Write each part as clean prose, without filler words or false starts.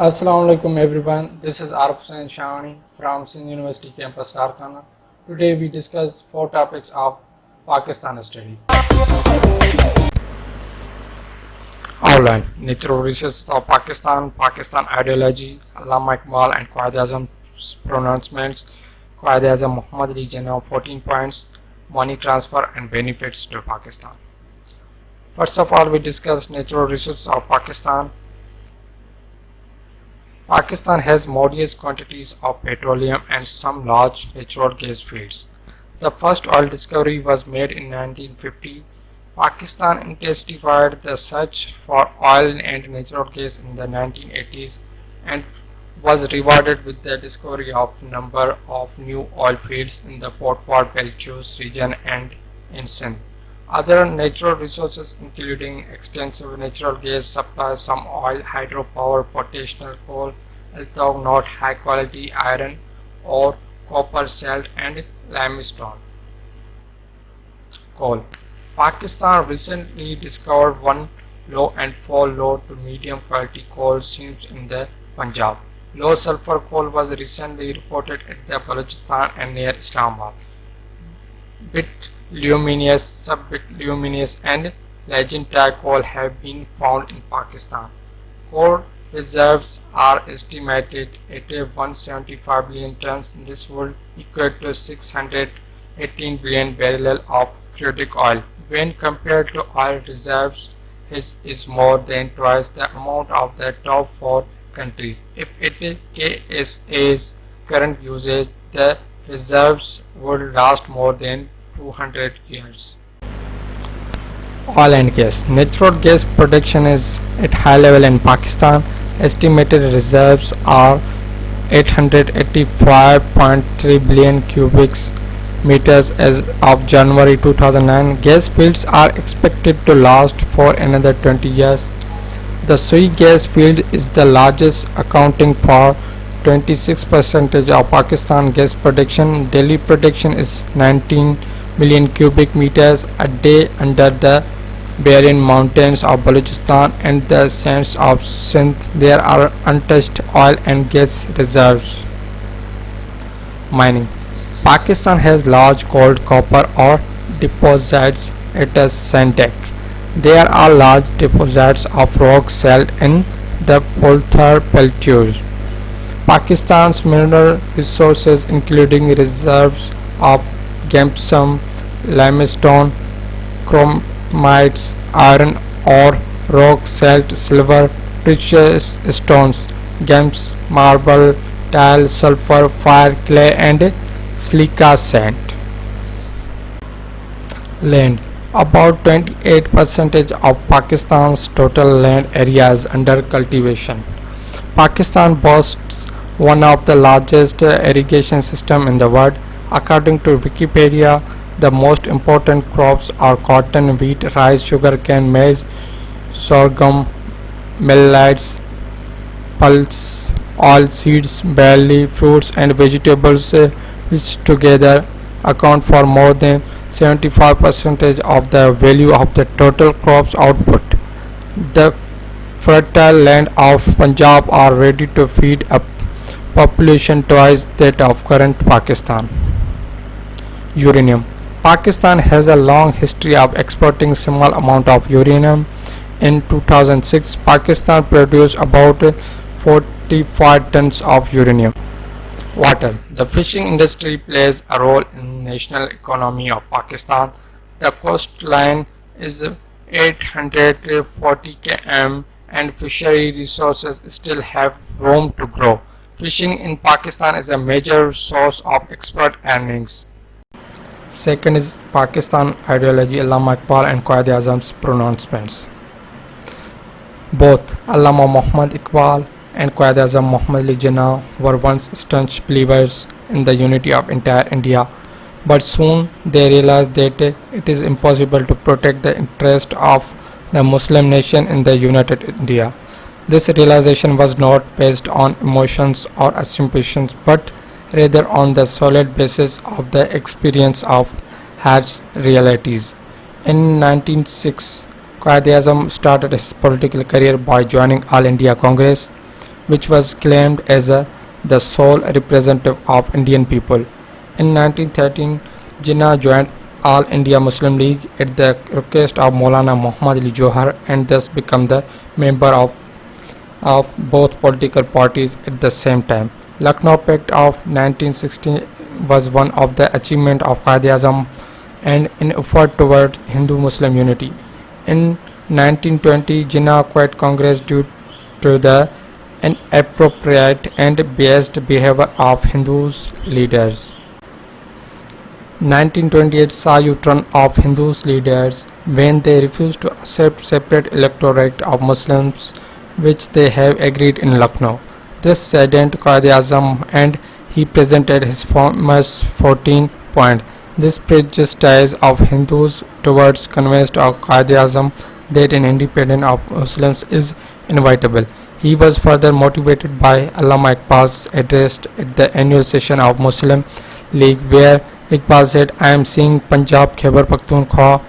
Assalamu alaikum everyone. This is Arif Hussain Shawani from Sindh University campus Tarkana. Today we discuss four topics of Pakistan study. Outline: Natural resources of Pakistan, Pakistan ideology, Allama Iqbal and Quaid-e-Azam's pronouncements, Quaid-e-Azam Muhammad Ali Jinnah 14 points, money transfer and benefits to Pakistan. First of all, we discuss natural resources of Pakistan. Pakistan has modest quantities of petroleum and some large natural gas fields. The first oil discovery was made in 1950. Pakistan intensified the search for oil and natural gas in the 1980s and was rewarded with the discovery of a number of new oil fields in the Potwar Belchus region and in Sindh. Other natural resources including extensive natural gas supply, some oil, hydropower, potential coal, although not high quality iron ore, copper, salt and limestone. Coal. Pakistan recently discovered one low and four low to medium quality coal seams in the Punjab. Low sulfur coal was recently reported at the Balochistan and near Islamabad. Bituminous, subbituminous and lignite coal have been found in Pakistan. Coal reserves are estimated at 175 billion tons. This would equate to 618 billion barrels of crude oil. When compared to oil reserves, this is more than twice the amount of the top four countries. If it is KSA's current usage, the reserves would last more than 200 years. Oil and gas. Natural gas production is at high level in Pakistan. Estimated reserves are 885.3 billion cubic meters as of January 2009. Gas fields are expected to last for another 20 years. The Sui gas field is the largest, accounting for 26% of Pakistan gas production. Daily production is 19 million cubic meters a day under the barren mountains of Balochistan and the sands of Sindh. There are untouched oil and gas reserves. Mining. Pakistan has large gold, copper ore deposits at Santek. There are large deposits of rock salt in the Potwar Belchus. Pakistan's mineral resources including reserves of gypsum, limestone, chromites, iron ore, rock salt, silver, precious stones, gems, marble, tile, sulfur, fire, clay and silica sand. Land. About 28% of Pakistan's total land area is under cultivation. Pakistan boasts one of the largest irrigation systems in the world. According to Wikipedia, the most important crops are cotton, wheat, rice, sugarcane, maize, sorghum, millets, pulse, oilseeds, barley, fruits and vegetables, which together account for more than 75% of the value of the total crops output. The fertile land of Punjab are ready to feed a population twice that of current Pakistan. Uranium. Pakistan has a long history of exporting small amount of uranium. In 2006, Pakistan produced about 45 tons of uranium. Water. The fishing industry plays a role in national economy of Pakistan. The coastline is 840 km and fishery resources still have room to grow. Fishing in Pakistan is a major source of export earnings. Second is Pakistan ideology, Allama Iqbal and Quaid-e-Azam's pronouncements. Both Allama Muhammad Iqbal and Quaid-e-Azam Muhammad Ali Jinnah were once staunch believers in the unity of entire India, but soon they realized that it is impossible to protect the interest of the Muslim nation in the united India. This realization was not based on emotions or assumptions, but rather on the solid basis of the experience of harsh realities. In 1906, Quaid-e-Azam started his political career by joining All India Congress, which was claimed as the sole representative of Indian people. In 1913, Jinnah joined All India Muslim League at the request of Maulana Muhammad Ali Johar and thus became the member of both political parties at the same time. Lucknow Pact of 1916 was one of the achievements of Quaid-e-Azam and an effort toward Hindu-Muslim unity. In 1920, Jinnah quit Congress due to the inappropriate and biased behavior of Hindus leaders. 1928 saw U-turn of Hindus leaders when they refused to accept separate electorate of Muslims which they have agreed in Lucknow. This saddened Quaid-e-Azam and he presented his famous 14 point. This prejudice of Hindus towards convinced of Quaid-e-Azam that an independence of Muslims is inevitable. He was further motivated by Allama Iqbal's address at the annual session of Muslim League where Iqbal said, I am seeing Punjab, Khyber Pakhtunkhwa,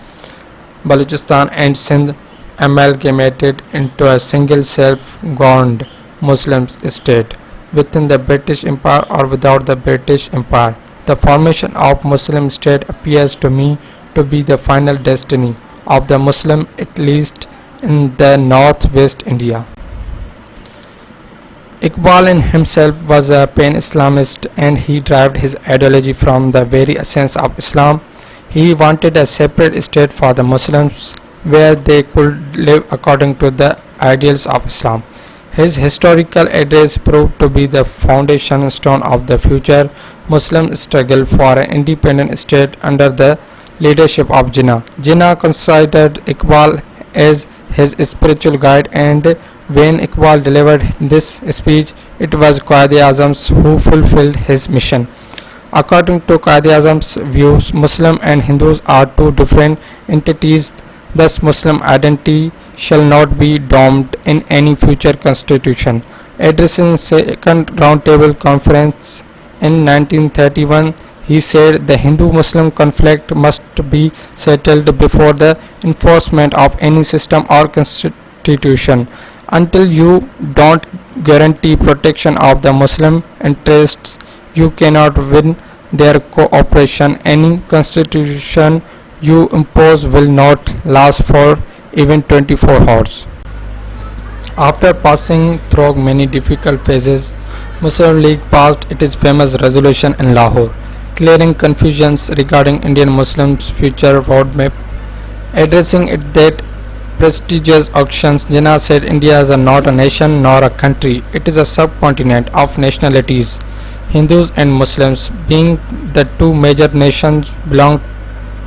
Balochistan and Sindh amalgamated into a single self-governed Muslim state within the British Empire or without the British Empire. The formation of Muslim state appears to me to be the final destiny of the Muslim, at least in the northwest India. Iqbal in himself was a pan-Islamist and he derived his ideology from the very essence of Islam. He wanted a separate state for the Muslims where they could live according to the ideals of Islam. His historical address proved to be the foundation stone of the future Muslim struggle for an independent state under the leadership of Jinnah. Jinnah considered Iqbal as his spiritual guide and when Iqbal delivered this speech, it was Quaid-e-Azam who fulfilled his mission. According to Quaid-e-Azam's views, Muslim and Hindus are two different entities, thus Muslim identity shall not be domed in any future constitution. Addressing second roundtable conference in 1931, he said the Hindu-Muslim conflict must be settled before the enforcement of any system or constitution. Until you don't guarantee protection of the Muslim interests, you cannot win their cooperation. Any constitution you impose will not last for even 24 hours. After passing through many difficult phases, Muslim League passed its famous resolution in Lahore, clearing confusions regarding Indian Muslims' future roadmap. Addressing it that prestigious auctions, Jinnah said India is not a nation nor a country, it is a subcontinent of nationalities. Hindus and Muslims, being the two major nations, belong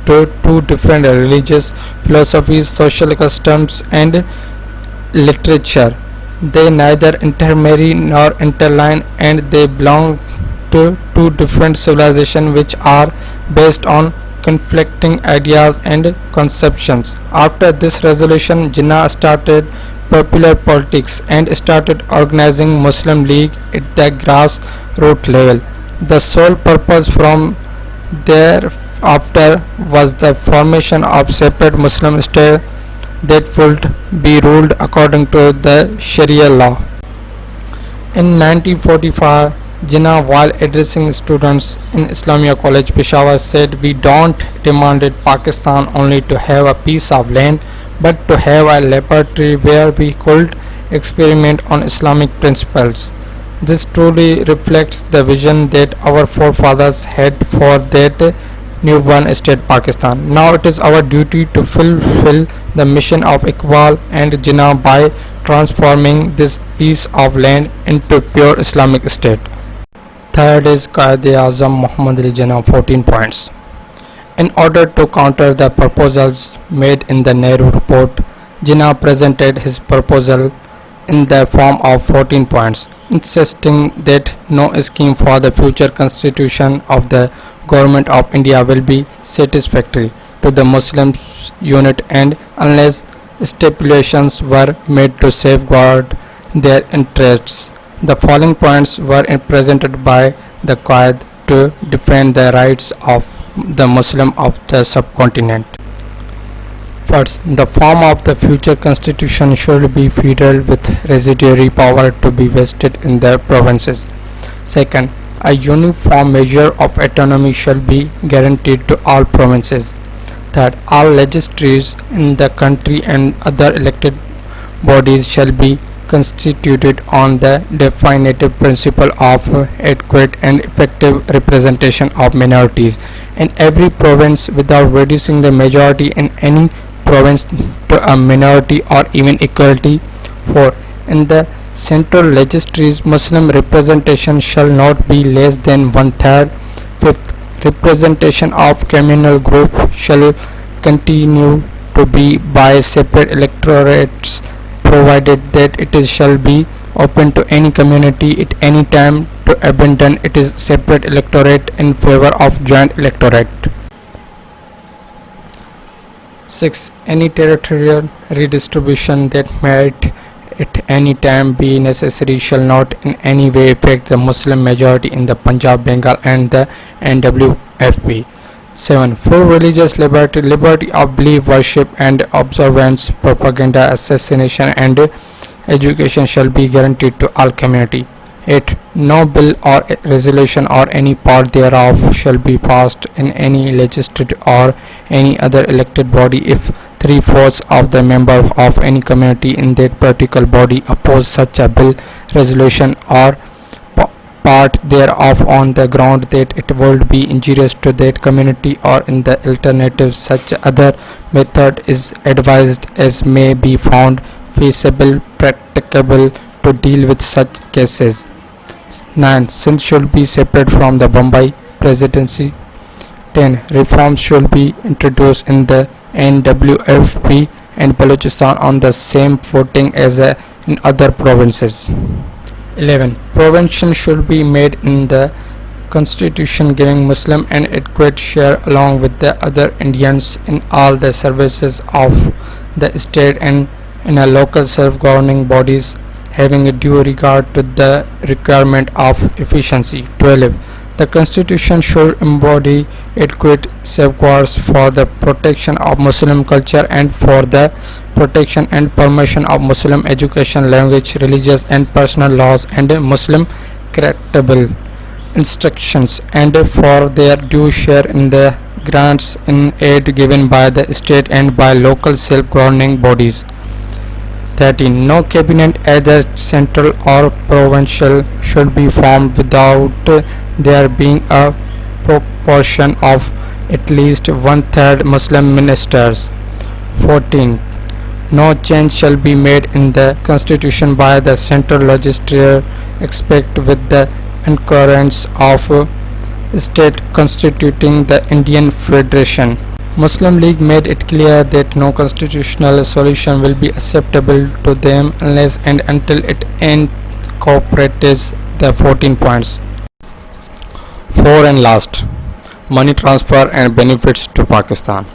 to two different religious philosophies, social customs and literature. They neither intermarry nor interline and they belong to two different civilizations which are based on conflicting ideas and conceptions. After this resolution, Jinnah started popular politics and started organizing Muslim League at the grassroots level. The sole purpose from thereafter was the formation of separate Muslim state that would be ruled according to the Sharia law. In 1945, Jinnah, while addressing students in Islamia College Peshawar, said, we don't demanded Pakistan only to have a piece of land but to have a laboratory where we could experiment on Islamic principles. This truly reflects the vision that our forefathers had for that newborn state Pakistan. Now it is our duty to fulfill the mission of Iqbal and Jinnah by transforming this piece of land into pure Islamic state. Third is Quaid-e-Azam Muhammad Ali Jinnah 14 points. In order to counter the proposals made in the Nehru report, Jinnah presented his proposal in the form of 14 points, insisting that no scheme for the future constitution of the government of India will be satisfactory to the Muslim unit and unless stipulations were made to safeguard their interests. The following points were presented by the Quaid to defend the rights of the Muslim of the subcontinent. First, the form of the future constitution should be federal with residuary power to be vested in the provinces. Second, a uniform measure of autonomy shall be guaranteed to all provinces. Third, all legislatures in the country and other elected bodies shall be constituted on the definitive principle of adequate and effective representation of minorities in every province without reducing the majority in any province to a minority or even equality. 4. In the central legislatures, Muslim representation shall not be less than one third. 5th. Representation of communal group shall continue to be by separate electorates provided that it shall be open to any community at any time to abandon its separate electorate in favor of joint electorate. 6. Any territorial redistribution that might at any time be necessary shall not in any way affect the Muslim majority in the Punjab, Bengal and the NWFP. 7. For religious liberty, liberty of belief, worship and observance, propaganda, assassination and education shall be guaranteed to all community. 8. No bill or resolution or any part thereof shall be passed in any legislature or any other elected body if three-fourths of the members of any community in that particular body oppose such a bill, resolution or part thereof on the ground that it would be injurious to that community, or in the alternative such other method is advised as may be found feasible practicable to deal with such cases. 9. Sindh should be separate from the Bombay Presidency. 10. Reforms should be introduced in the NWFP and Balochistan on the same footing as in other provinces. 11. Provision should be made in the constitution giving Muslim an adequate share along with the other Indians in all the services of the state and in a local self-governing bodies having a due regard to the requirement of efficiency. 12. The constitution should embody adequate safeguards for the protection of Muslim culture and for the protection and promotion of Muslim education, language, religious and personal laws and Muslim charitable instructions, and for their due share in the grants in aid given by the state and by local self-governing bodies. 13. No cabinet, either central or provincial, should be formed without there being a proportion of at least one-third Muslim ministers. 14. No change shall be made in the constitution by the central legislature except with the concurrence of state constituting the Indian Federation. Muslim League made it clear that no constitutional solution will be acceptable to them unless and until it incorporates the 14 points. 4 and last, money transfer and benefits to Pakistan.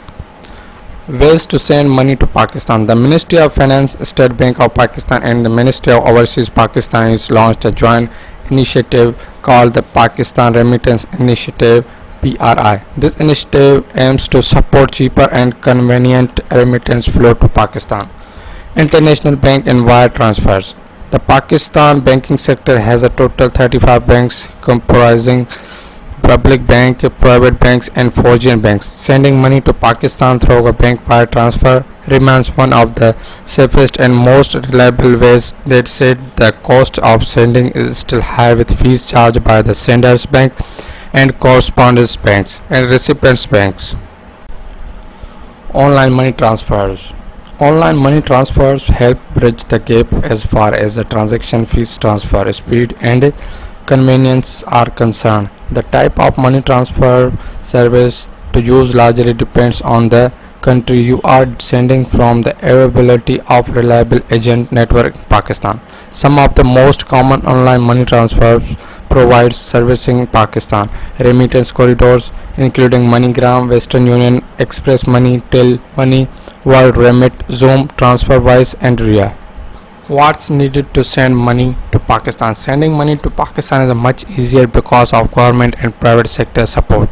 Ways to send money to Pakistan. The Ministry of Finance, State Bank of Pakistan and the Ministry of Overseas Pakistan has launched a joint initiative called the Pakistan Remittance Initiative (PRI). This initiative aims to support cheaper and convenient remittance flow to Pakistan. International bank and wire transfers. The Pakistan banking sector has a total 35 banks comprising public bank, private banks and foreign banks. Sending money to Pakistan through a bank wire transfer remains one of the safest and most reliable ways. That said, the cost of sending is still high with fees charged by the sender's bank and correspondence banks and recipients banks. Online money transfers. Online money transfers help bridge the gap as far as the transaction fees, transfer speed and convenience are concerned. The type of money transfer service to use largely depends on the country you are sending from the availability of reliable agent network in Pakistan. Some of the most common online money transfers provides servicing Pakistan remittance corridors including MoneyGram, Western Union, Express Money, Tel Money, World Remit, Zoom, TransferWise and Ria. What's needed to send money to Pakistan? Sending money to Pakistan is much easier because of government and private sector support.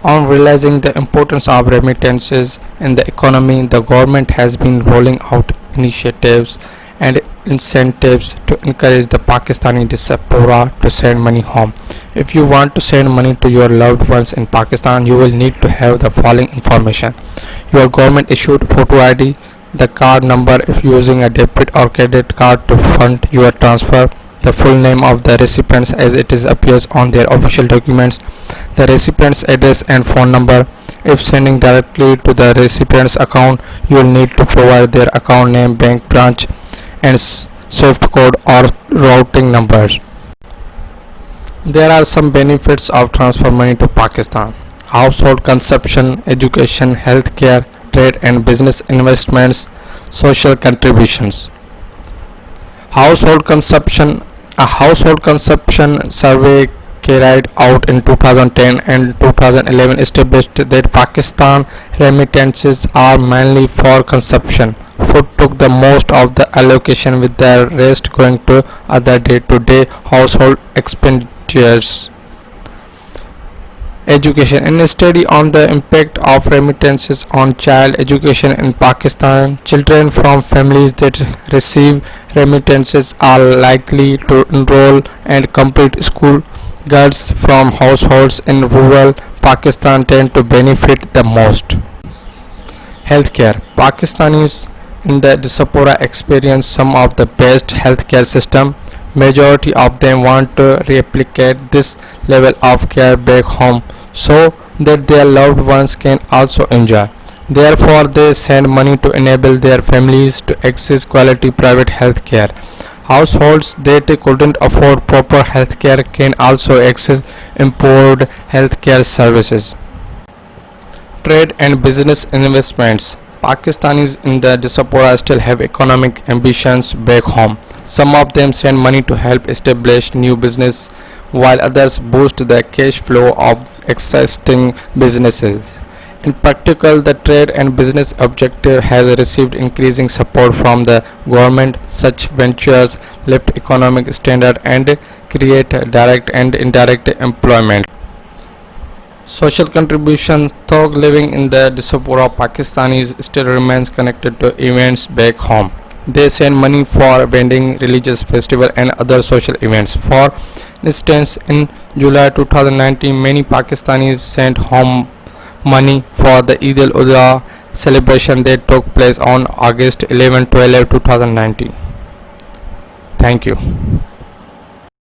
On realizing the importance of remittances in the economy, the government has been rolling out initiatives and incentives to encourage the Pakistani diaspora to send money home. If you want to send money to your loved ones in Pakistan, you will need to have the following information: your government issued photo ID, the card number if using a debit or credit card to fund your transfer, the full name of the recipients as it is appears on their official documents, the recipient's address and phone number. If sending directly to the recipient's account, you will need to provide their account name, bank branch, and SWIFT code or routing numbers. There are some benefits of transfer money to Pakistan: household consumption, education, healthcare, trade and business investments, social contributions. Household consumption. A household consumption survey carried out in 2010 and 2011 established that Pakistan remittances are mainly for consumption. Food took the most of the allocation, with the rest going to other day-to-day household expenditures. Education. In a study on the impact of remittances on child education in Pakistan, children from families that receive remittances are likely to enroll and complete school. Girls from households in rural Pakistan tend to benefit the most. Healthcare. Pakistanis in the diaspora experience some of the best healthcare system. Majority of them want to replicate this level of care back home so that their loved ones can also enjoy. Therefore, they send money to enable their families to access quality private health care. Households that couldn't afford proper health care can also access improved health care services. Trade and business investments. Pakistanis in the diaspora still have economic ambitions back home. Some of them send money to help establish new business, while others boost the cash flow of existing businesses. In particular, the trade and business objective has received increasing support from the government. Such ventures lift economic standard and create direct and indirect employment. Social contributions. Though living in the diaspora, Pakistanis still remains connected to events back home. They send money for vending, religious festival and other social events. For instance, in July 2019, many Pakistanis sent home money for the Eid al-Adha celebration that took place on August 11-12, 2019. Thank you.